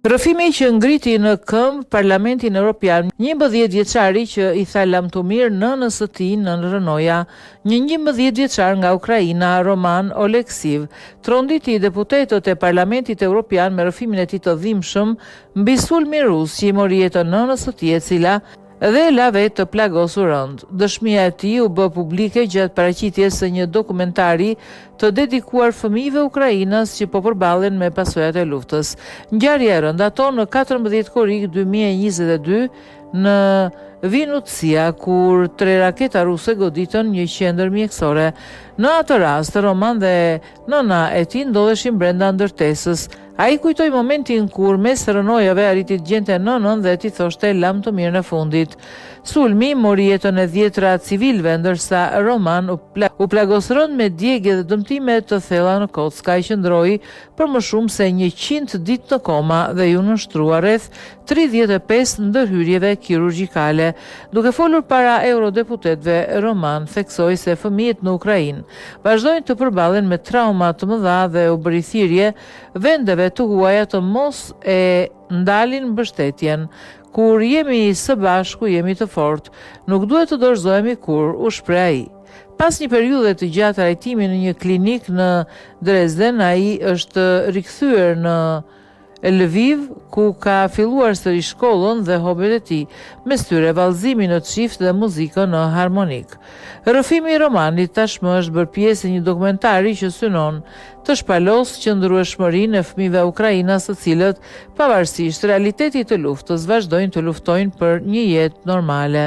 Rrëfimi që ngriti në këmbë Parlamentin Evropian, 11 vjeçari që i tha lamtumir nënës së tij nën rënoja, një 11 vjeçar nga Ukraina, Roman Oleksiv, tronditi deputetët e Parlamentit Evropian me rrëfimin e tij të dhimbshëm mbi sulmin rus që i mori jetën nënës së tij, e cila dhe la vetë të plagosur rënd. Dëshmia e tij u bë publike gjatë paraqitjes së një dokumentari të dedikuar fëmijëve ukrainas që po përballen me pasojat e luftës. Ngjarja e rëndaton në 14 korrik 2022 në Vinutsia, kur 3 raketa ruse goditën një qendër mjekësore. Në atë rast, Roman dhe nëna e tij ndodheshin brenda ndërtesës. Ai kujtoi momentin kur mes rënojave arriti të gjente nënën dhe t'i thoshte lam të mirë në fundit. Sulmi mori jetën e 10 civilëve, ndërsa Roman u plagos rënd me djegje dhe dëmtime të thella në kocka. Ai qëndroi për më shumë se 100 ditë në koma dhe ju nënshtrua rreth 35 ndërhyrjeve kirurgjikale. Duke folur para eurodeputetëve, Roman theksoi se fëmijët në Ukrainë vazhdojnë të përballen me trauma të mëdha dhe u bëri thirrje vendeve të huaja të mos e ndalin mbështetjen. Kur jemi së bashku, jemi të fortë, nuk duhet të dorëzohemi kur, u shpreh ai. Pas një periudhe të gjatë trajtimi në një klinik në Dresden, ai është rikthyer në Lviv, ku ka filluar sëri shkollën dhe hobet e tij, mes tyre vallëzimi në çift dhe muzikën në harmonik. Rrëfimi i Romanit tashmë është bërë pjesë e një dokumentari që synon të shpalosë qëndrueshmërinë e fëmijëve ukrainas, të cilët pavarësisht realitetit të luftës vazhdojnë të luftojnë për një jetë normale.